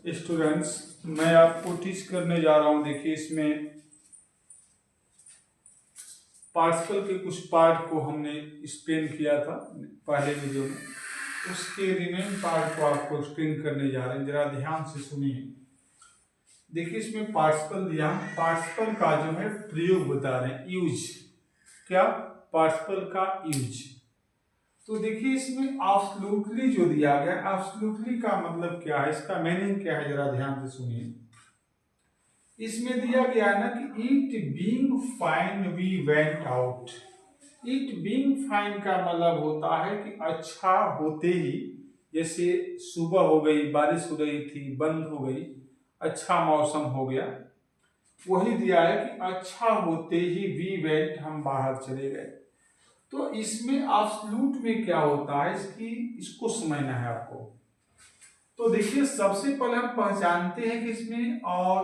Students, मैं आपको teach करने जा रहा हूं। देखिए, इसमें पार्टिकल के कुछ पार्ट को हमने एक्सप्लेन किया था पहले वीडियो में, उसके रिमेन पार्ट को आपको एक्सप्लेन करने जा रहे हैं। जरा ध्यान से सुनिए। देखिए, इसमें पार्टिकल दिया, पार्टिकल का जो है प्रयोग बता रहे हैं, यूज। क्या? पार्टिकल का यूज। तो देखिए, इसमें एब्सोल्युटली जो दिया गया, एब्सोल्युटली का मतलब क्या है, इसका मीनिंग क्या है, जरा ध्यान से सुनिए। इसमें दिया गया है ना कि it being fine we went out. It being fine का मतलब होता है कि अच्छा होते ही, जैसे सुबह हो गई, बारिश हो रही थी, बंद हो गई, अच्छा मौसम हो गया, वही दिया है कि अच्छा होते ही वी वेंट, हम बाहर चले गए। तो इसमें एब्सोल्यूट में क्या होता है, इसको समझना है आपको। तो देखिए, सबसे पहले हम पहचानते हैं कि इसमें और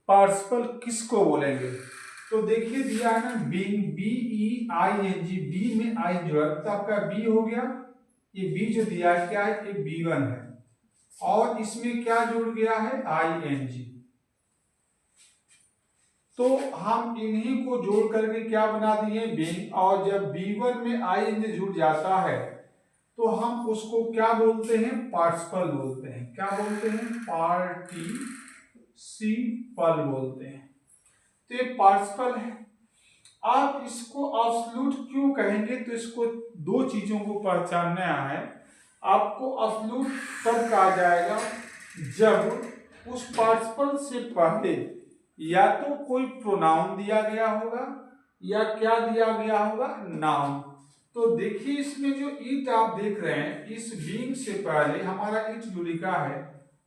पार्टिकल किसको बोलेंगे। तो देखिए, दिया है ना बीइंग, BEING, बी में आई जो है तो आपका बी हो गया। ये बी जो दिया है क्या है, ये B1 है, और इसमें क्या जुड़ गया है, ING। तो हम इन्हीं को जोड़ करके क्या बना दिए, बीइंग। और जब B1 में ING जुड़ जाता है तो हम उसको क्या बोलते हैं, पार्टिसिपल बोलते हैं। क्या बोलते हैं, पार्टिसिपल बोलते हैं। तो ये पार्टिसिपल है। आप इसको एब्सोल्यूट क्यों कहेंगे, तो इसको दो चीजों को पहचानना है आपको। एब्सोल्यूट तब कहा जाएगा जब उस पार्टिसिपल से पहले या तो कोई प्रोनाउन दिया गया होगा या क्या दिया गया होगा, नाउन। तो देखिए, इसमें जो इट आप देख रहे हैं, इस बीइंग से पहले हमारा इट जो लिखा है,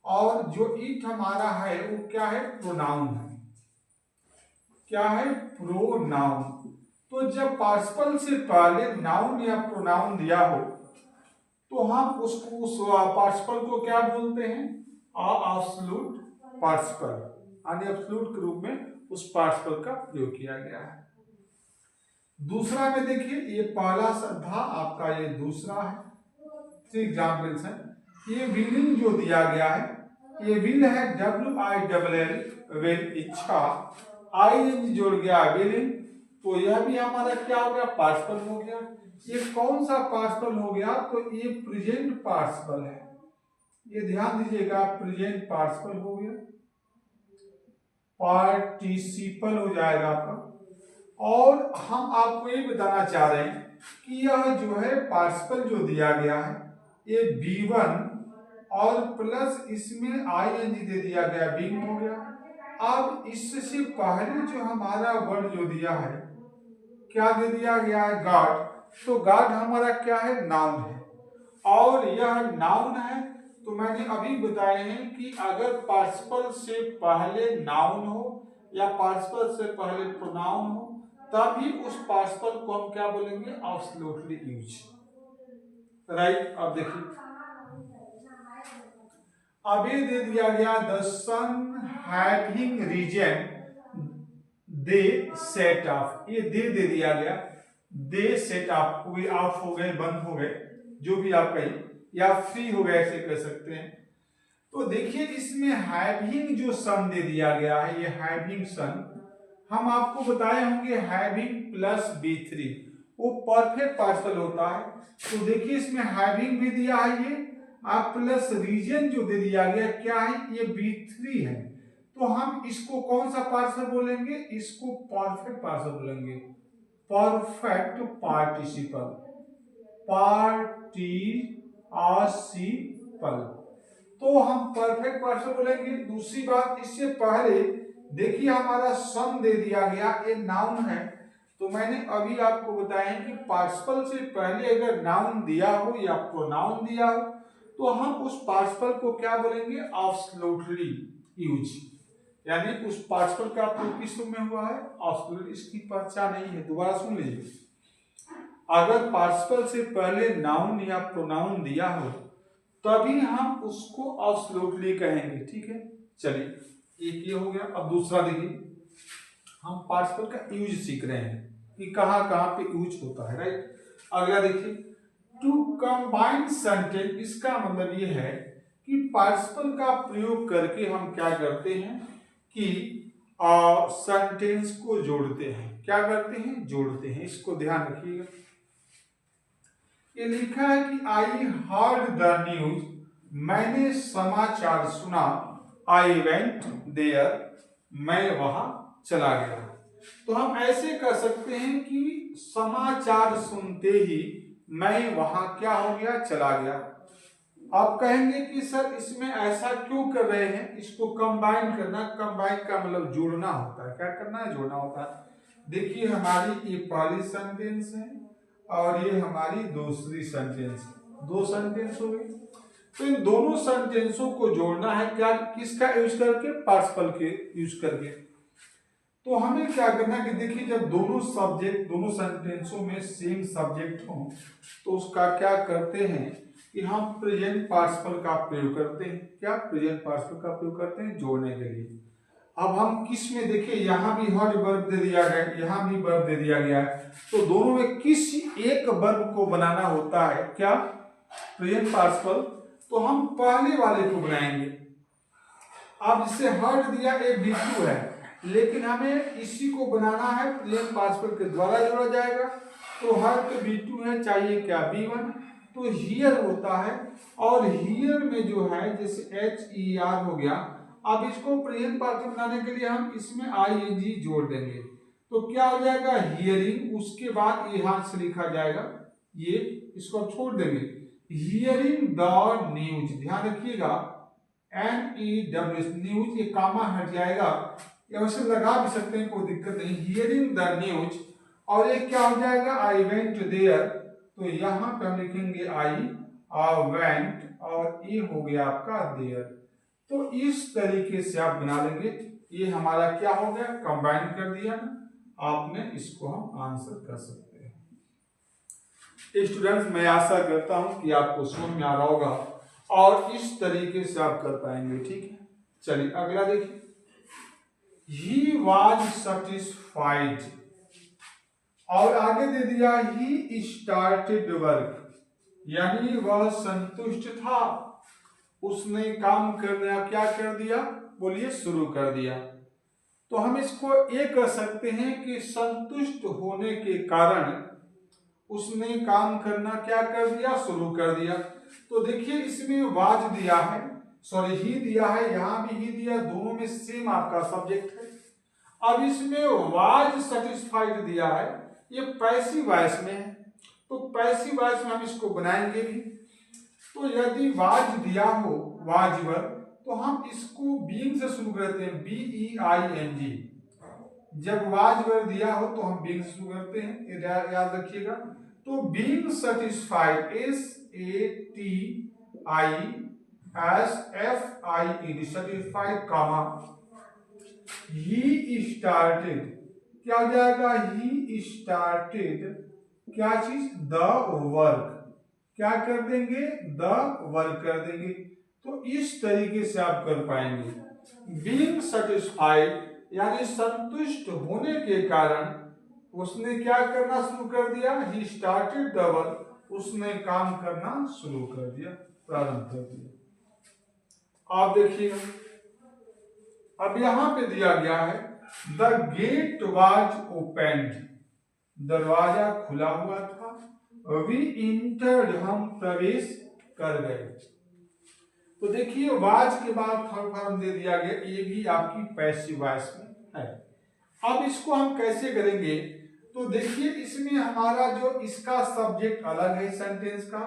और जो इट हमारा है वो क्या है, प्रोनाउन है। क्या है, प्रोनाउन। तो जब पार्टिसिपल से पहले नाउन या प्रोनाउन दिया हो तो हम उसको, उस पार्टिसिपल को क्या बोलते हैं, एब्सोल्यूट पार्टिसिपल। यानी एब्सोल्यूट के रूप में उस पार्टिसिपल का प्रयोग किया गया है। दूसरा में देखिए, ये पहला शब्द था आपका, ये दूसरा है। एग्जाम्पल्स है, ये विलिंग जो दिया गया है, ये विल है, WILL, विल, इच्छा, ING जोड़ गया विलिंग, तो यह भी हमारा क्या हो गया, पार्टिसिपल हो गया। ये कौन सा पार्टिसिपल हो गया, तो ये प्रेजेंट पार्टिसिपल है। ये ध्यान दीजिएगा, प्रेजेंट पार्टिसिपल हो गया, पार्टिसिपल हो जाएगा आपका। और हम आपको ये बताना चाह रहे हैं कि यह जो है पार्टिसिपल जो दिया गया है, ये B1 और प्लस इसमें ING दे दिया गया, बीइंग हो गया। अब इससे पहले जो हमारा वर्ड जो दिया है, क्या दे दिया गया है, गॉड। तो गॉड हमारा क्या है, नाउन है, और यह नाउन है। तो मैंने अभी बताए हैं कि अगर पार्टिसिपल से पहले नाउन हो या पार्टिसिपल से पहले प्रोनाउन हो, तभी उस पार्टिसिपल को हम क्या बोलेंगे, एब्सोल्युटली यूज। राइट। अब देखिए, अब ये दे दिया गया, the sun having risen they set off. ये दे दिया गया, दे सेट ऑफ, कोई ऑफ हो गए, बंद हो गए, जो भी आप कहिए, या फ्री हो गए, ऐसे कह सकते हैं। तो देखिए, इसमें हैविंग जो सन दे दिया गया है, ये हैविंग सन, हम आपको बताए होंगे हैविंग प्लस B3 वो परफेक्ट पार्टिसिपल होता है। तो देखिए, इसमें हैविंग भी दिया है, ये आप प्लस रीजन जो दे दिया गया क्या है, ये B3 है। तो हम इसको कौन सा पार्टिसिपल बोलेंगे, इसको परफेक्ट पार्टिसिपल बोलेंगे, परफेक्ट पार्टिसिपल, पार्टिसिपल। तो हम परफेक्ट पार्टिसिपल बोलेंगे। दूसरी बात, इससे पहले देखिए हमारा सन दे दिया गया, ये नाउन है। तो मैंने अभी आपको बताया कि पार्टिसिपल से पहले अगर नाउन दिया हो या प्रोनाउन दिया हो तो हम उस पार्टिसिपल को क्या बोलेंगे, एब्सोल्युटली यूज। यानी उस पार्टिसिपल का प्रयोग किस रूप में हुआ है, एब्सोल्यूट। इसकी पहचान नहीं है, दोबारा सुन लीजिए। अगर पार्टिसिपल से पहले नाउन या प्रोनाउन दिया हो तभी हम उसको एब्सोल्युटली कहेंगे, ठीक है। चलिए, एक ये हो गया। अब दूसरा देखिए, हम पार्टिसिपल का यूज सीख रहे हैं कि कहां कहां पे यूज होता है, राइट। अगला देखिए, टू कंबाइन सेंटेंस, इसका मतलब ये है कि पार्टिसिपल का प्रयोग करके हम क्या करते हैं कि सेंटेंस को जोड़ते हैं। क्या करते हैं? जोड़ते हैं। इसको ध्यान रखिएगा। ये लिखा है कि आई हर्ड द न्यूज, मैंने समाचार सुना। आई वेंट देयर, मैं वहां चला गया। तो हम ऐसे कर सकते हैं कि समाचार सुनते ही मैं वहां क्या हो गया? चला गया। आप कहेंगे कि सर इसमें ऐसा क्यों कर रहे हैं? इसको कंबाइन करना, कंबाइन का मतलब जोड़ना होता है। क्या करना है? जोड़ना होता है। देखिए हमारी ये पहली सेंटेंस है और ये हमारी दूसरी सेंटेंस है। दो सेंटेंस हो गई। तो इन दोनों सेंटेंसों को जोड़ना है। क्या? किसका यूज करके? पार्टिसिपल के यूज करके। तो हमें क्या करना है कि देखिए जब दोनों सब्जेक्ट, दोनों सेंटेंसों में सेम सब्जेक्ट हो तो उसका क्या करते हैं कि हम प्रेजेंट पार्टिसिपल का प्रयोग करते हैं। क्या? प्रेजेंट पार्टिसिपल का प्रयोग करते हैं जोड़ने के लिए। अब हम किस में देखिए, यहां भी हर वर्ब दे दिया गया है, यहां भी वर्ब दे दिया गया है। तो दोनों में किस एक वर्ब को बनाना होता है? क्या? Present participle. तो हम पहले वाले को बनाएंगे। अब जिसे हर्ड दिया एक B2 है, लेकिन हमें इसी को बनाना है, प्रेजेंट पार्टिसिपल के द्वारा जोड़ा जाएगा। तो हर्ड तो B2 है, चाहिए क्या? B1। तो हियर होता है, और हियर में जो है जैसे HER हो गया। अब इसको प्रेजेंट पार्टिसिपल बनाने के लिए हम इसमें ING जोड़ देंगे। तो क्या हो जाएगा? हियरिंग। उसके बाद यहां से लिखा जाएगा ये, इसको आप छोड़ देंगे। हियरिंग द न्यूज, ध्यान रखिएगा NEWS न्यूज, ये कामा हट जाएगा, या वैसे लगा भी सकते हैं, कोई दिक्कत नहीं। हियरिंग द न्यूज, और ये क्या हो जाएगा? I went there. तो यहां पे हम लिखेंगे आई वेंट, और ये हो गया आपका देयर। तो इस तरीके से आप बना लेंगे। ये हमारा क्या हो गया? कंबाइन कर दिया ना आपने, इसको हम आंसर कर सकते हैं। स्टूडेंट्स, मैं आशा करता हूं कि आपको समझ में आ रहा होगा और इस तरीके से आप कर पाएंगे। ठीक है, चलिए अगला देखिए। ही वॉज सेटिस्फाइड, और आगे दे दिया ही स्टार्टेड वर्क, यानी वह संतुष्ट था। उसने काम करना क्या कर दिया? बोलिए, शुरू कर दिया। तो हम इसको ये कह सकते हैं कि संतुष्ट होने के कारण उसने काम करना क्या कर दिया? शुरू कर दिया। तो देखिए इसमें वाज दिया है, सॉरी ही दिया है, यहां भी ही दिया, दोनों में सेम आपका सब्जेक्ट है। अब इसमें वाज सेटिस्फाइड दिया है, ये पैसिव वॉइस में है। तो पैसिव वॉइस में हम इसको बनाएंगे भी। तो यदि वाज दिया हो, वाज वर्ब, तो हम इसको बीइंग से शुरू करते हैं, BEING। जब वाज वर्ब दिया हो तो हम बीइंग से शुरू करते हैं, ये याद रखिएगा। तो being satisfied, SATISFIED, satisfied comma he started, क्या हो जाएगा? ही स्टार्टेड क्या चीज? The work. क्या कर देंगे? द वर्क कर देंगे। तो इस तरीके से आप कर पाएंगे। बीइंग सेटिस्फाइड यानी संतुष्ट होने के कारण उसने क्या करना शुरू कर दिया? ही स्टार्टेड द वर्क, उसने काम करना शुरू कर दिया, प्रारंभ कर दिया। आप देखिएगा, अब यहां पे दिया गया है द गेट वाज ओपेन्ड, दरवाजा खुला हुआ था। वी इंटर्ड, हम प्रवेश कर गए। तो देखिए वाज के बाद थर्ड फॉर्म दे दिया गया, ये भी आपकी पैसिव वॉइस में है। अब इसको हम कैसे करेंगे? तो देखिए इसमें हमारा जो इसका सब्जेक्ट अलग है सेंटेंस का,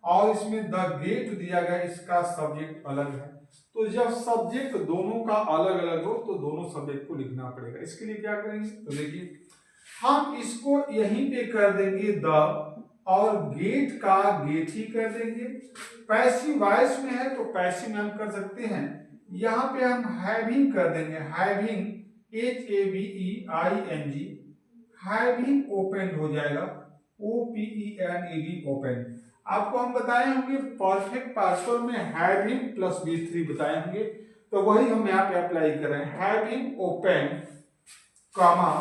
और इसमें द गेट दिया गया, इसका सब्जेक्ट अलग है। तो जब सब्जेक्ट दोनों का अलग अलग हो तो दोनों सब्जेक्ट को लिखना पड़ेगा। इसके लिए क्या करेंगे? तो देखिए हम इसको यहीं पे कर देंगे द, और गेट का गेट ही कर देंगे। पैसिव वॉइस में है तो पैसिव में हम कर सकते हैं, यहां पे हम हैविंग कर देंगे, हैविंग HAVEING, हैविंग ओपन हो जाएगा, OPENED ओपन। आपको हम बताए होंगे परफेक्ट पार्टिसिपल में हैविंग प्लस V3 बताए होंगे, तो वही हम यहाँ पे अप्लाई कर रहे हैं। हैविंग ओपन कामा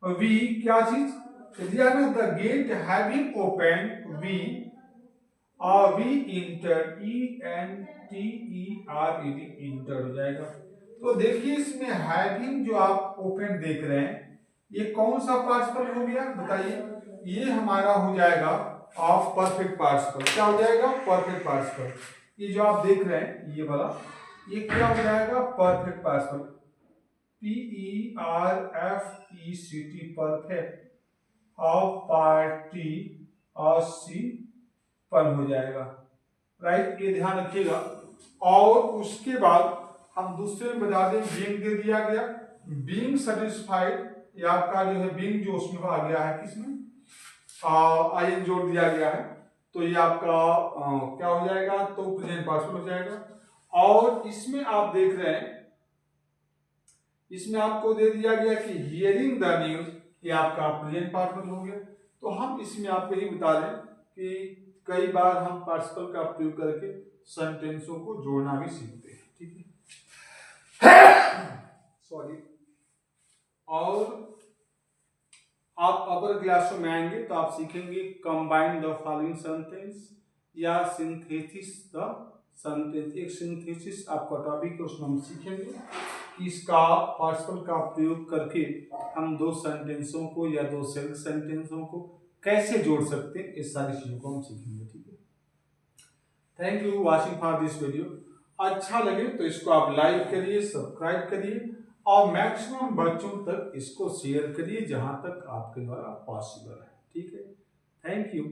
वी, क्या चीज दिया ना? The gate having open, we we enter, ENTERED, enter हो जाएगा। तो देखिए इसमें हैविंग जो आप ओपन देख रहे हैं, ये कौन सा पार्टिकल हो गया बताइए? ये हमारा हो जाएगा ऑफ परफेक्ट पार्टिकल। क्या हो जाएगा? Perfect particle. ये जो आप देख रहे हैं ये वाला, ये क्या हो जाएगा? Perfect particle, PERFECT, perfect. Of party और सी पर हो जाएगा, राइट, ये ध्यान रखिएगा। और उसके बाद हम दूसरे में बता दें, बीइंग दे दिया गया, बीइंग सेटिस्फाइड, ये आपका जो है बीइंग जो उसमें आ गया है, किसमें आईएन जोड़ दिया गया है, तो ये आपका क्या हो जाएगा? तो प्रेजेंट पार्टिसिपल हो जाएगा। और इसमें आप देख रहे हैं, इसमें आपको दे दिया गया कि हियरिंग द न्यूज, ये आपका प्रेजेंट पार्टिसिपल हो गया। तो हम इसमें आपको ये बता दें कि कई बार हम पार्टिसिपल का प्रयोग करके सेंटेंसों को जोड़ना भी सीखते हैं, ठीक है। सॉरी। और आप अपर क्लासों में आएंगे तो आप सीखेंगे कंबाइन द फॉलोइंग सेंटेंस या सिंथेसिस द सेंटेंस। एक सिंथेसिस आपका टॉपिक है, उसमें हम सीखेंगे कि इसका पार्टिसिपल का प्रयोग करके हम दो सेंटेंसों को या दो सेल्फ सेंटेंसों को कैसे जोड़ सकते हैं, इस सारी चीजों को हम सीखेंगे, ठीक है। Thank you watching for this video. अच्छा लगे तो इसको आप लाइक करिए, सब्सक्राइब करिए और मैक्सिमम बच्चों तक इसको शेयर करिए जहां तक आपके द्वारा पॉसिबल है, ठीक है। Thank you.